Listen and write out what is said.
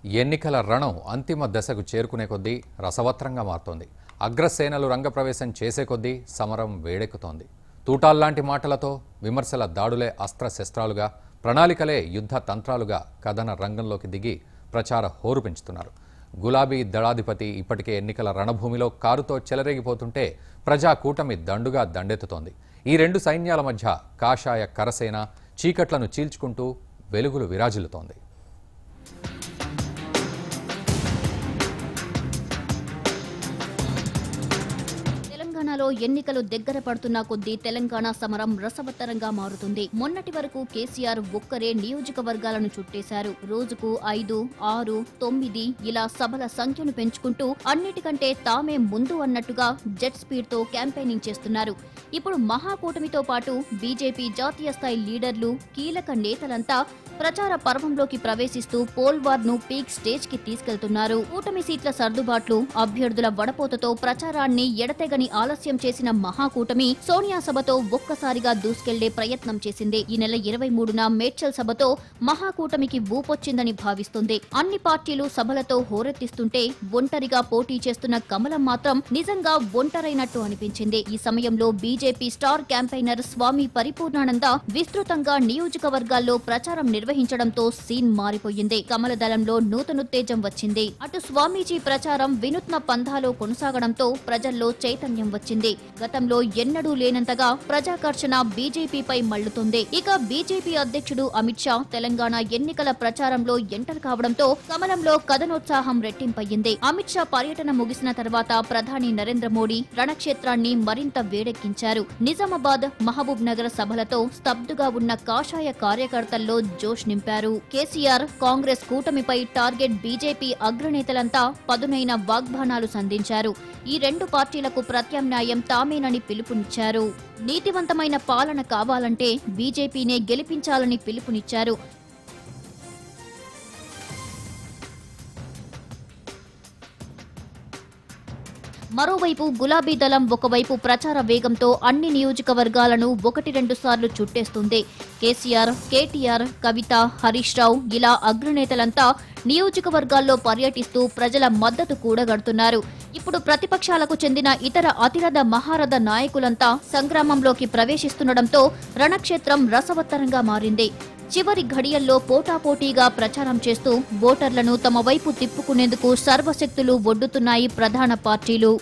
ఎన్నికల రణం అంతిమ దశకు చేరుకునే కొద్దీ రసవత్రంగా మారుతోంది. అగ్రసేనలు రంగప్రవేశం చేసే కొద్దీ సమరం వేడెక్కుతోంది. తూటాల్లాంటి మాటలతో విమర్శల దాడులే అస్త్రశస్త్రాలుగా, ప్రణాళికలే యుద్ధ తంత్రాలుగా కథన రంగంలోకి దిగి ప్రచార హోరు పెంచుతున్నారు. గులాబీ దళాధిపతి ఇప్పటికే ఎన్నికల రణభూమిలో కారుతో చెలరేగిపోతుంటే ప్రజా కూటమి దండుగా దండెత్తుతోంది. ఈ రెండు సైన్యాల మధ్య కాషాయ కరసేన చీకట్లను చీల్చుకుంటూ వెలుగులు విరాజిల్లుతోంది. తెలంగాణలో ఎన్నికలు దగ్గర పడుతున్న కొద్దీ తెలంగాణ సమరం రసవత్తరంగా మారుతుంది. మొన్నటి వరకు కేసీఆర్ ఒక్కరే నియోజకవర్గాలను చుట్టేశారు. రోజుకు 5, 6, 9 ఇలా సభల సంఖ్యను పెంచుకుంటూ అన్నిటికంటే తామే ముందు అన్నట్టుగా జెట్ స్పీడ్ తో క్యాంపెయినింగ్ చేస్తున్నారు. ఇప్పుడు మహాకూటమితో పాటు బీజేపీ జాతీయ స్థాయి లీడర్లు, కీలక నేతలంతా ప్రచార పర్వంలోకి ప్రవేశిస్తూ పోల్ వార్ ను పీక్ స్టేజ్ కి తీసుకెళ్తున్నారు. కూటమి సీట్ల సర్దుబాట్లు, అభ్యర్థుల వడపోతతో ప్రచారాన్ని ఎడతెగని ఆలస్యం చేసిన మహాకూటమి సోనియా సభతో ఒక్కసారిగా దూసుకెళ్లే ప్రయత్నం చేసింది. ఈ నెల 23న మేడ్చల్ సభతో మహాకూటమికి ఊపొచ్చిందని భావిస్తుంది. అన్ని పార్టీలు సభలతో హోరెత్తిస్తుంటే ఒంటరిగా పోటీ చేస్తున్న కమలం మాత్రం నిజంగా ఒంటరైనట్టు అనిపించింది. ఈ సమయంలో బీజేపీ స్టార్ క్యాంపెయినర్ స్వామి పరిపూర్ణానంద విస్తృతంగా నియోజకవర్గాల్లో ప్రచారం నిర్వహించడంతో సీన్ మారిపోయింది. కమల దళంలో నూతనోత్తేజం వచ్చింది. అటు స్వామీజీ ప్రచారం వినూత్న పంథాలో కొనసాగడంతో ప్రజల్లో చైతన్యం వచ్చింది. గతంలో ఎన్నడూ లేనంతగా ప్రజాకర్షణ బీజేపీపై మళ్లుతుంది. ఇక బీజేపీ అధ్యక్షుడు అమిత్ షా తెలంగాణ ఎన్నికల ప్రచారంలో ఎంటర్ కావడంతో కమలంలో కథనోత్సాహం రెట్టింపయ్యింది. అమిత్ షా పర్యటన ముగిసిన తర్వాత ప్రధాని నరేంద్ర మోడీ రణక్షేత్రాన్ని మరింత వేడెక్కించారు. నిజామాబాద్, మహబూబ్ నగర్ సభలతో స్తబ్దుగా ఉన్న కాషాయ కార్యకర్తల్లో జోష్ నింపారు. కేసీఆర్, కాంగ్రెస్ కూటమిపై టార్గెట్ బీజేపీ అగ్రనేతలంతా పదునైన వాగ్బాణాలు సంధించారు. ఈ రెండు పార్టీలకు ప్రత్యామ్నాయం తామేనని పిలుపునిచ్చారు. నీతివంతమైన పాలన కావాలంటే బీజేపీనే గెలిపించాలని పిలుపునిచ్చారు. మరోవైపు గులాబీ దళం ఒకవైపు ప్రచార వేగంతో అన్ని నియోజకవర్గాలను 1-2 సార్లు చుట్టేస్తుంది. కేసీఆర్, కేటీఆర్, కవిత, హరీష్ రావు ఇలా అగ్రనేతలంతా నియోజకవర్గాల్లో పర్యటిస్తూ ప్రజల మద్దతు కూడగడుతున్నారు. ఇప్పుడు ప్రతిపక్షాలకు చెందిన ఇతర అతిరథ మహారథ నాయకులంతా సంగ్రామంలోకి ప్రవేశిస్తుండటంతో రణక్షేత్రం రసవత్తరంగా మారింది. చివరి ఘడియల్లో పోటాపోటీగా ప్రచారం చేస్తూ ఓటర్లను తమ వైపు తిప్పుకునేందుకు సర్వశక్తులు ఒడ్డుతున్నాయి ప్రధాన పార్టీలు.